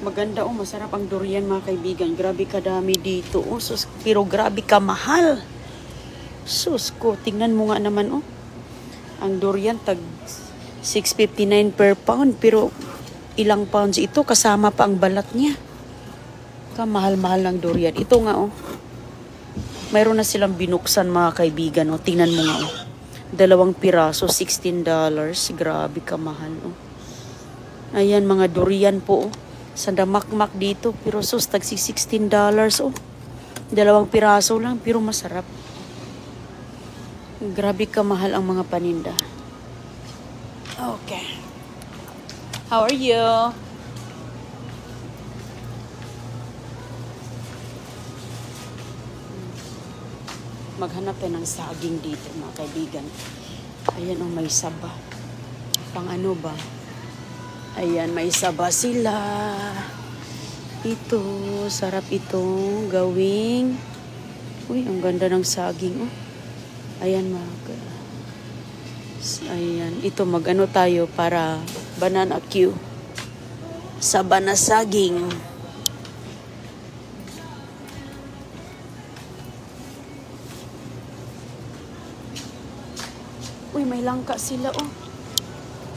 Maganda oh, masarap ang durian mga kaibigan. Grabe kadami dito oh. Sus, pero grabe ka mahal. Sus ko, tingnan mo nga naman oh. Ang durian tag 6.59 per pound. Pero ilang pounds ito kasama pa ang balat niya. Kamahal-mahal ng durian. Ito nga oh. Mayroon na silang binuksan mga kaibigan oh. Tingnan mo nga oh. 2 piraso, $16. Grabe kamahal oh. Ayan mga durian po oh. Sandamakmak dito, pero sus, tagsi $16 oh. 2 piraso lang, pero masarap. Grabe kamahal ang mga paninda. Okay. How are you? Maghanap tayo ng saging dito, mga kaibigan. Ayan oh, may saba. Pang ano ba? Ayan, may saba sila. Ito, sarap itong gawing. Uy, ang ganda ng saging, oh. Ayan, ayan, ito, mag-ano tayo para banana Q. Saba na saging. Uy, may langka sila, oh.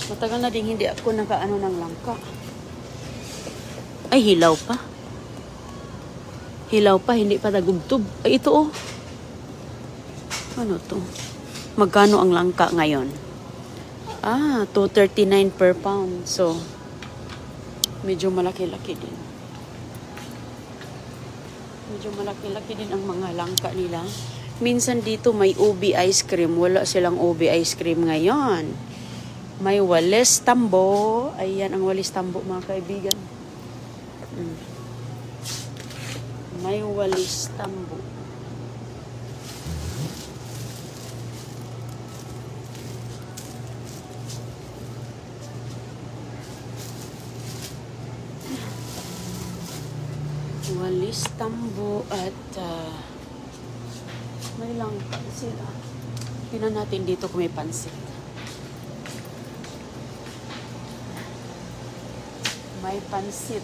Matagal na din hindi ako nakaano ng langka. Ay, hilaw pa. Hilaw pa, hindi pa nagugtub. Ay, ito oh. Ano to? Magkano ang langka ngayon? Ah, $2.39 per pound. So, medyo malaki-laki din. Medyo malaki-laki din ang mga langka nila. Minsan dito may ubi ice cream. Wala silang ubi ice cream ngayon. May walis tambo. Ayan ang walis tambo mga kaibigan. May walis tambo. Walis tambo at may langka sila. Tingnan natin dito kung may pansit. May pansit.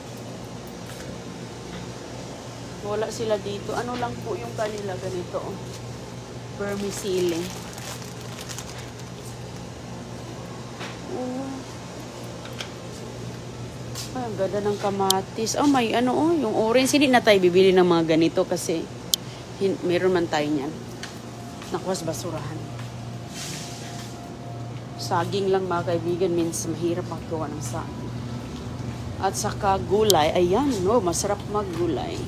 Wala sila dito. Ano lang po yung kanila ganito. Oh. Vermicelli. Oh. Ay, ang ganda ng kamatis. Oh, may ano oh. Yung orange. Hindi na tayo bibili ng mga ganito kasi meron man tayo niyan. Nakuha basurahan. Saging lang mga kaibigan. Means mahirap maggawa ng saging. At saka gulay. Ayan, no, masarap maggulay.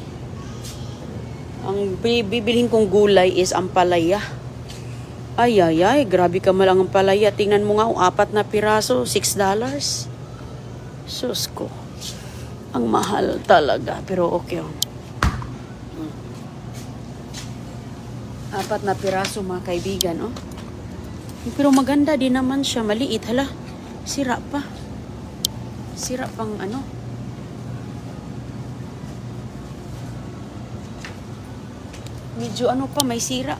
Ang bibilhin kong gulay is ampalaya. Ay, grabe ka malang ampalaya. Tingnan mo nga, 4 na piraso, $6. Sus ko. Ang mahal talaga, pero okay. 4 na piraso mga kaibigan, oh. Pero maganda din naman siya, maliit. Hala, sira pa. Sira pang ano. Medyo ano pa, may sira.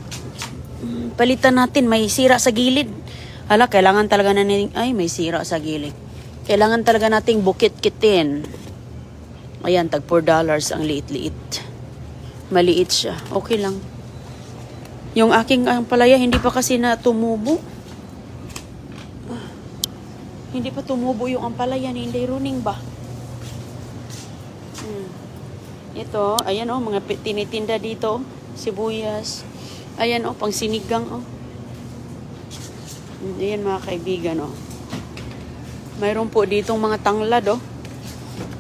Palitan natin, may sira sa gilid. Hala, kailangan talaga natin, ay, may sira sa gilid. Kailangan talaga nating bukit-kitin. Ayan, tag $4 ang liit-liit. Maliit siya. Okay lang. Yung aking palaya, hindi pa kasi na tumubo. Hindi pa tumubo yung ampalaya ni Inday Runing ba? Ito, ayan oh, mga tinitinda dito. Sibuyas. Ayan oh, pang sinigang oh. Ayan mga kaibigan oh. Mayroon po ditong mga tanglad oh.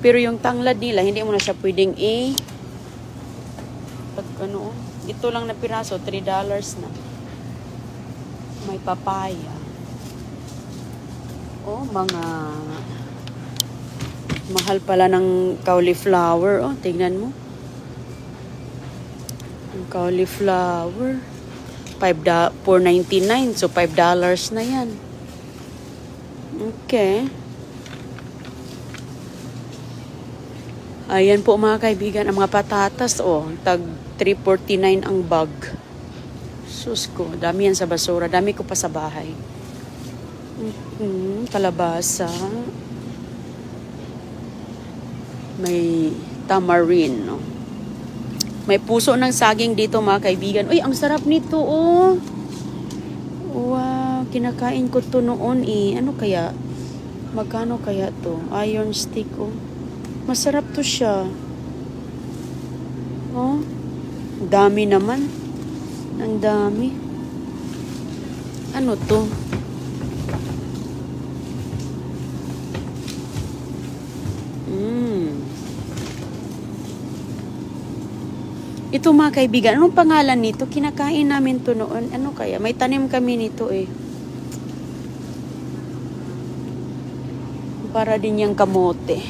Pero yung tanglad nila, hindi mo na siya pwedeng ano oh. Ito lang na piraso, $3 na. May papaya. Oh, mga mahal pala ng cauliflower. Oh, tingnan mo. Ang cauliflower. $4.99. So, $5 na yan. Okay. Ayan po mga kaibigan. Ang mga patatas, oh. Tag $3.49 ang bag. Sus ko. Dami yan sa basura. Dami ko pa sa bahay. Kalabasa. May tamarind, no? May puso ng saging dito, mga kaibigan. Uy, ang sarap nito, oh. Wow, kinakain ko to noon, eh. Ano kaya? Magkano kaya to? Iron stick, oh. Masarap to siya. Oh, dami naman. Ang dami. Ano to? Ito, mga kaibigan, anong pangalan nito? Kinakain namin to noon. Ano kaya? May tanim kami nito, eh. Para din yung kamote.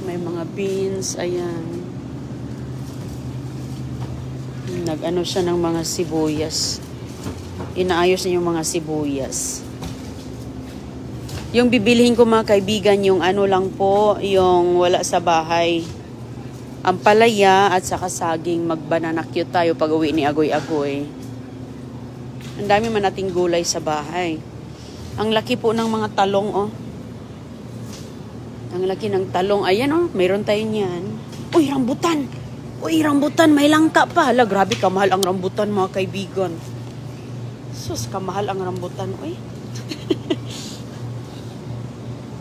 May mga beans, ayan. Nag-ano siya ng mga sibuyas. Inaayos niya yung mga sibuyas. Yung bibilhin ko, mga kaibigan, yung ano lang po, yung wala sa bahay. Ampalaya at saka saging. Mag-banana cute tayo pag uwi ni Agoy-Agoy. Ang dami man nating gulay sa bahay. Ang laki po ng mga talong, oh. Ang laki ng talong. Ayan, oh. Mayroon tayo niyan. Uy, rambutan! Uy, rambutan! May langka pa. Hala, grabe, kamahal ang rambutan, mga kaibigan. Sus, kamahal ang rambutan. Uy.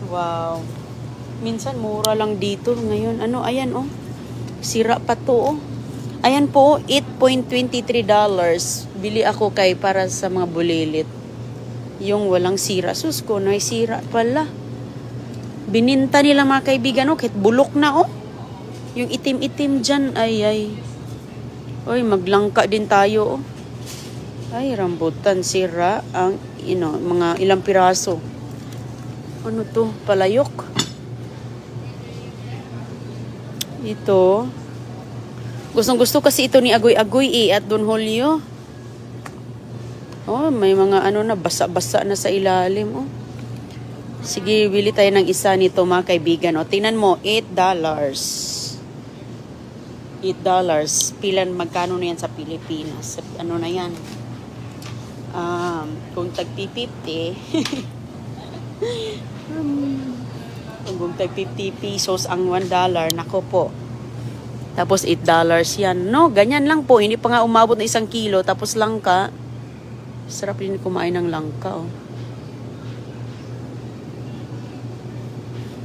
Wow. Minsan, mura lang dito. Ngayon, ano, ayan, oh. Sira pa to, oh. Ayan po, $8.23. Bili ako kay para sa mga bulilit. Yung walang sira. Sus ko, may sira pala. Bininta nila, mga kaibigan, oh. Kahit bulok na, oh. Yung itim-itim dyan, ay. Uy, maglangka din tayo, oh. Ay, rambutan, sira. Ang, mga ilang piraso. Ano to? Palayok. Ito. Gustong-gusto kasi ito ni Agoy-Agoy, eh, at Don Julio. Oh, may mga ano na, basa-basa na sa ilalim, oh. Sige, bili tayo ng isa nito, mga kaibigan, oh. Tingnan mo, $8. $8. Pilan, magkano na yan sa Pilipinas? Ano na yan? Kung tag-50, kung tag-50 pesos ang $1, nako po. Tapos $8 yan. No, ganyan lang po. Hindi pa nga umabot na 1 kilo. Tapos langka. Sarap din kumain ng langka, oh.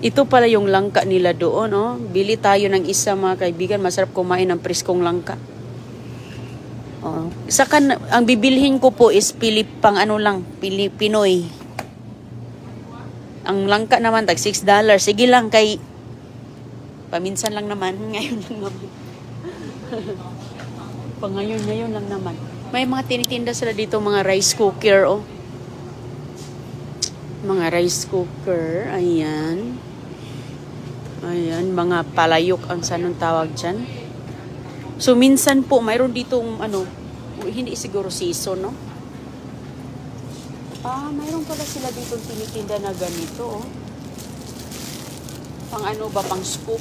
Ito pala yung langka nila doon, oh. Bili tayo ng isa, mga kaibigan. Masarap kumain ng priskong langka. Oh. Saka, ang bibilhin ko po is Pinoy. Ang langka naman, tag $6. Sige lang, kay paminsan lang naman. Ngayon lang naman. Ngayon lang naman. May mga tinitinda sila dito, mga rice cooker, oh. Mga rice cooker, ayan. Ayan, mga palayok ang sanong tawag dyan. So, minsan po, mayroon ditong, hindi siguro season, no? Mayroon pala sila dito tinitinda na ganito, oh. Pang ano ba? Pang scoop.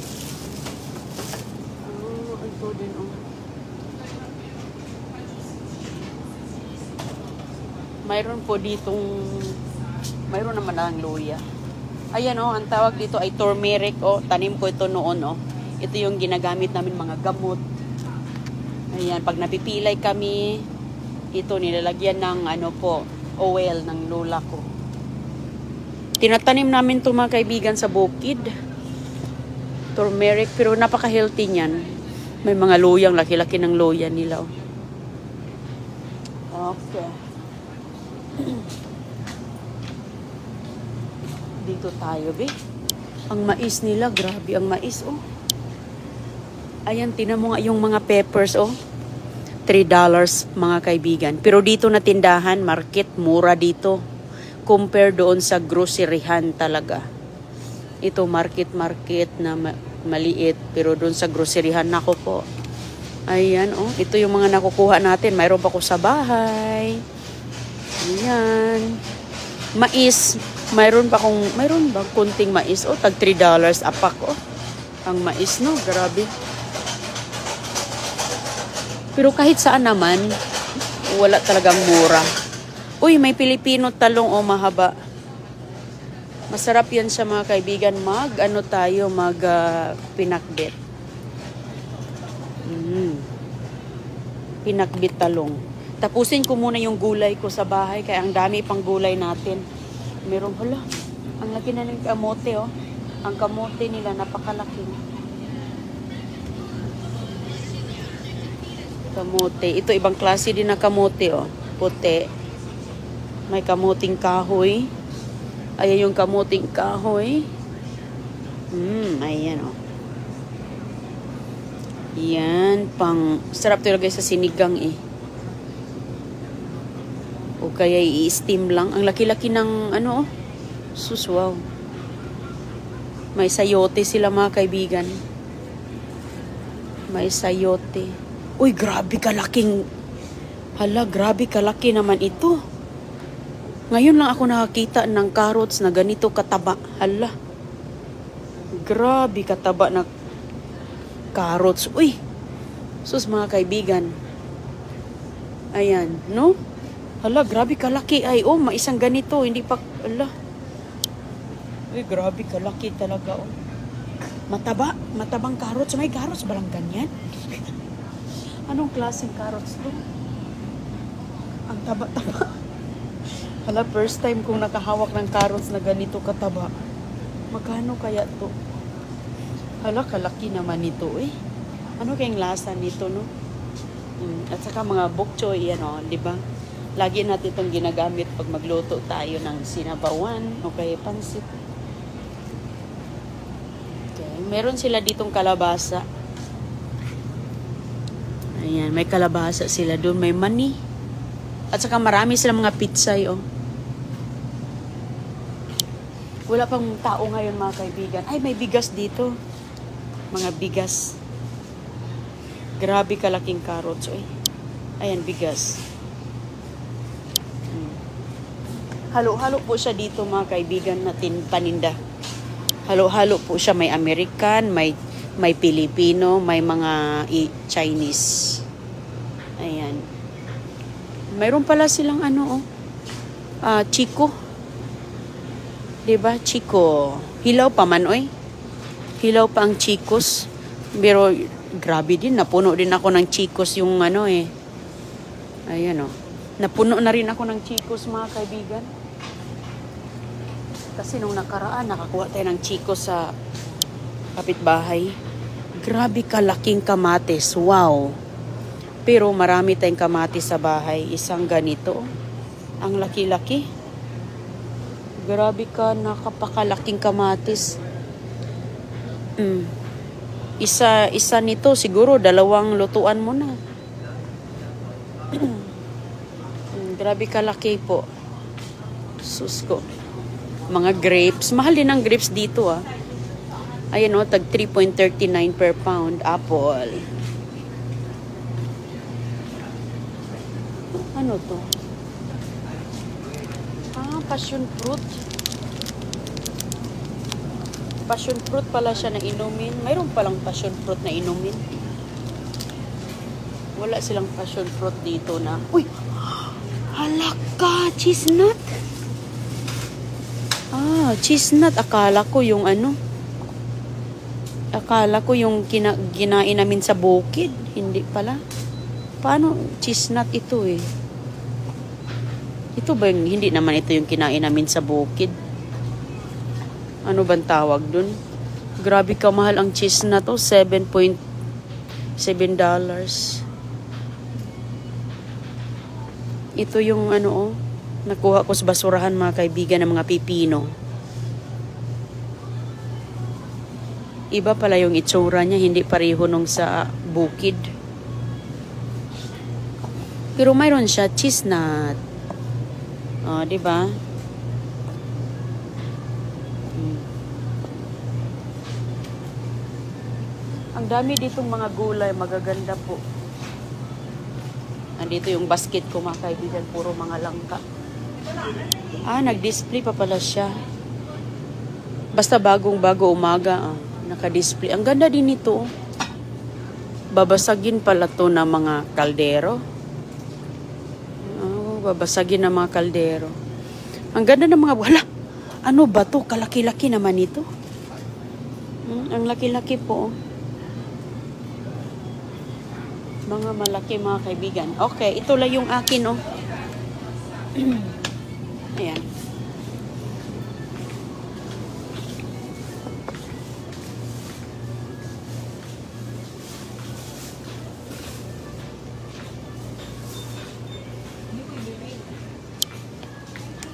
Ito din, oh. Mayroon po ditong, mayroon naman ang luya. Ayan, oh, ang tawag dito ay turmeric, oh. Tanim ko ito noon, oh. Ito yung ginagamit namin mga gamot. Ayan, pag napipilay kami, ito nilalagyan ng oil ng lola ko. Tinatanim namin ito, mga kaibigan, sa bukid. Turmeric, pero napaka-healthy niyan. May mga luyang, laki-laki ng luya nila, oh. Okay. Dito tayo, be. Ang mais nila, grabe ang mais, oh. Ayan, tinan mo nga yung mga peppers, oh. $3, mga kaibigan. Pero dito na tindahan, market, mura dito. Compare doon sa groceryhan talaga. Ito, market na maliit. Pero doon sa groceryhan, nako po. Ayan, oh. Ito yung mga nakukuha natin. Mayroon pa ko sa bahay. Ayan. Mais. Mayroon ba kunting mais? Oh, tag $3 a pack, oh. Ang mais, no? Grabe. Pero kahit saan naman, wala talagang mura. Uy, may Pilipino talong, oh, mahaba. Masarap yan sa mga kaibigan. Pinakbit. Pinakbit talong. Tapusin ko muna yung gulay ko sa bahay kaya ang dami pang gulay natin. Meron, ang laki na ng kamote, oh. Ang kamote nila, napakalaki. Kamote. Ito, ibang klase din na kamote, oh. Puti. May kamuting kahoy. Ayan yung kamuting kahoy. Ayan, oh. Yan, sarap talaga sa sinigang, eh. O kaya i-steam lang. Ang laki-laki ng, oh. Sus, wow. May sayote sila, mga kaibigan. May sayote. Uy, grabe kalaking. Grabe kalaki naman ito. Ngayon lang ako nakakita ng carrots na ganito kataba. Grabe kataba na carrots. Uy, sus, mga kaibigan. Ayan, no? Grabe kalaki. Ay, maisang ganito. Hindi pa, Uy, grabe kalaki talaga, oh. Matabang carrots. May carrots ba lang ganyan? Anong klaseng carrots to? Ang taba-taba. First time kong nakahawak ng carrots na ganito kataba. Magkano kaya to? Kalaki naman ito, eh. Ano kayang lasa nito, no? At saka mga bok choy, di ba? Lagi natin itong ginagamit pag magluto tayo ng sinabawan o kaya pansit. Meron sila ditong kalabasa. Ayan, may kalabasa sila doon. May mani. At saka marami silang mga pitsay, oh. Wala pang tao ngayon, mga kaibigan. Ay, may bigas dito. Mga bigas. Grabe kalaking carrots, eh. Ayan, bigas. Halo-halo po siya dito, mga kaibigan, natin paninda. Halo-halo po siya, may American, may Pilipino, may mga Chinese. Ayan. Mayroon pala silang Chico. 'Di ba? Chico. Hilaw pa man, oy. Hilaw pa ang Chicos. Pero grabe din, napuno din ako ng Chicos yung Ayan, oh. Napuno na rin ako ng Chicos, mga kaibigan. Kasi nung nakaraan, nakakuha tayo ng Chico sa kapitbahay. Grabe kalaking kamatis. Wow. Pero marami tayong kamatis sa bahay. Isang ganito. Ang laki-laki. Grabe ka, nakapakalaking kamatis. Isa nito, siguro 2 lutuan mo na. Grabe kalaki po. Sus ko. Mga grapes. Mahal din ang grapes dito, ah. Ayan, oh, tag 3.39 per pound. Apple. Ano to? Passion fruit. Passion fruit pala siya na inumin. Mayroon palang passion fruit na inumin. Wala silang passion fruit dito na. Uy! Halaka! Cheese nut! Cheese nut. Akala ko yung kinain namin sa bukid. Hindi pala. Paano cheese nut ito, eh? Ito ba yung, hindi naman ito yung kinain namin sa bukid? Ano bang tawag dun? Grabe kamahal ang cheese nut, oh. $7.7. Ito yung nakuha ko sa basurahan, mga kaibigan, ng mga pipino. Iba pala yung itsura niya, hindi pareho nung sa bukid. Pero mayroon siya cheese nut. Di ba? Ang dami ditong mga gulay, magaganda po. Andito yung basket ko, mga kaibigan, puro mga langka. Nag-display pa pala siya. Basta bagong-bago umaga, naka-display. Ang ganda din ito. Babasagin pala to ng mga kaldero. Babasagin ng mga kaldero. Ang ganda ng mga, Ano ba to? Kalaki-laki naman ito. Ang laki-laki po. Mga malaki mga kaibigan. Okay, ito lang yung akin, oh. Ayan.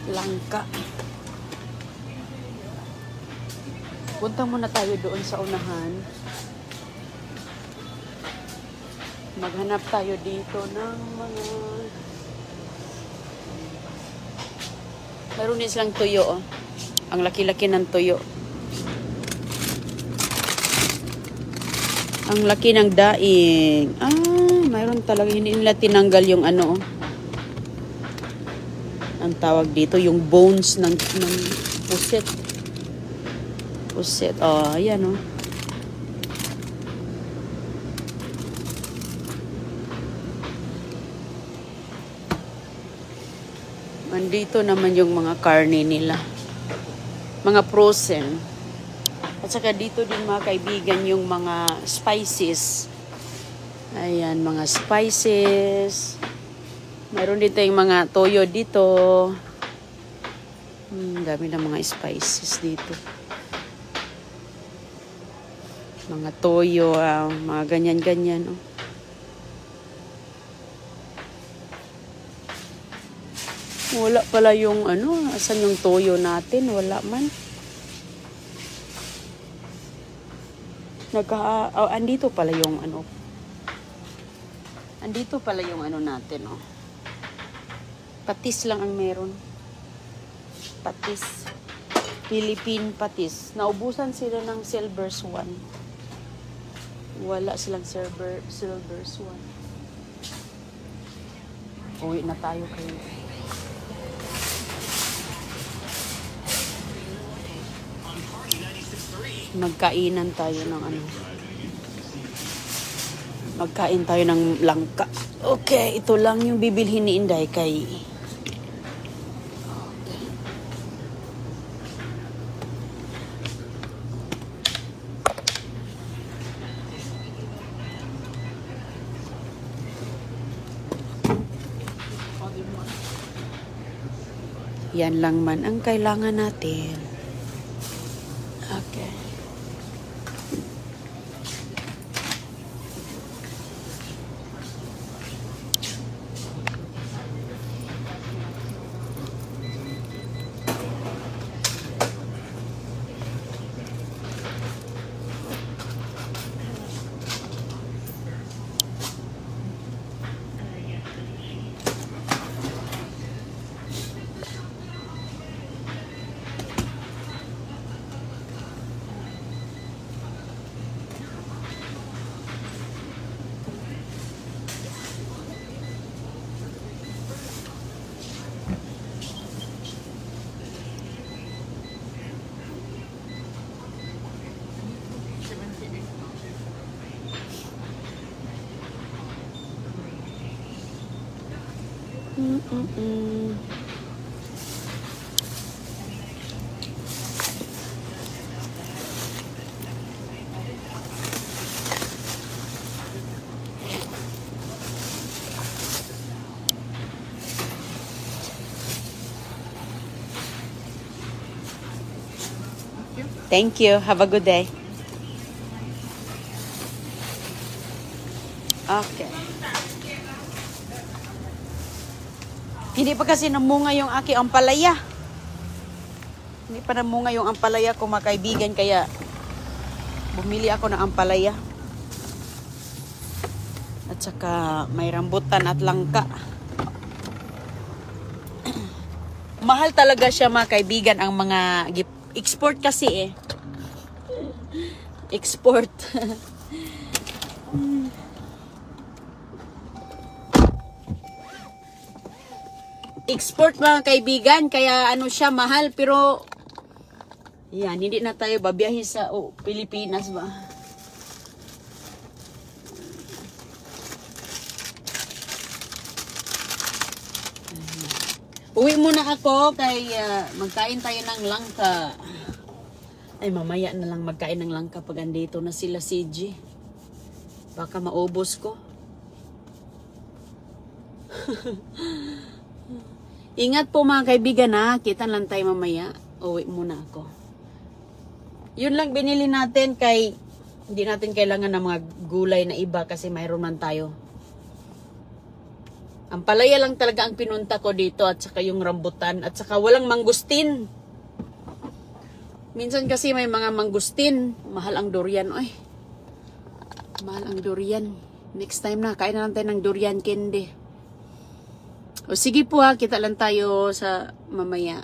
Langka. Punta muna tayo doon sa unahan. Maghanap tayo dito ng mga... Meron din silang tuyo, oh. Ang laki-laki ng tuyo. Ang laki ng daing. Mayroon talaga. Hindi nila tinanggal yung ano, oh. Ang tawag dito, yung bones ng puset. Puset. Oh, ayan, oh. Andito naman yung mga karne nila. Mga frozen. At saka dito din mga kaibigan yung mga spices. Ayan, mga spices. Mayroon dito yung mga toyo dito. Dami na mga spices dito. Mga toyo, mga ganyan-ganyan. Oh. Wala pala yung ano, asan yung toyo natin? Wala man. Andito pala yung ano. Andito pala yung ano natin, oh. Patis lang ang meron. Patis. Philippine patis. Naubusan sila ng silver swan. Wala silang silver swan. Uwi na tayo kayo. Magkainan tayo ng ano. Magkain tayo ng langka. Okay, ito lang yung bibilhin ni Inday kay... Yan lang man ang kailangan natin. Okay. Thank you. Have a good day. Okay. Hindi pa kasi namunga yung aking ampalaya. Hindi pa namunga yung ampalaya ko, mga kaibigan, kaya bumili ako ng ampalaya. At saka may rambutan at langka. Mahal talaga siya, mga kaibigan, ang mga export kasi eh. Export. Export, mga kaibigan, kaya ano siya, mahal, pero yan, hindi na tayo babiyahin sa Pilipinas ba. Uwi muna ako kay magkain tayo ng langka. Ay, mamaya na lang magkain ng langka pag andito na sila CG. Baka maubos ko. Ingat po mga kaibigan ha. Kita lang tayo mamaya. Uwi muna ako. Yun lang binili natin kay hindi natin kailangan ng mga gulay na iba kasi mayroon man tayo. Ang palaya lang talaga ang pinunta ko dito at saka yung rambutan at saka walang mangustin. Minsan kasi may mga mangustin. Mahal ang durian. Oy. Mahal ang durian. Next time na, kain na lang tayo ng durian candy. O sige po ha, kita lang tayo sa mamaya.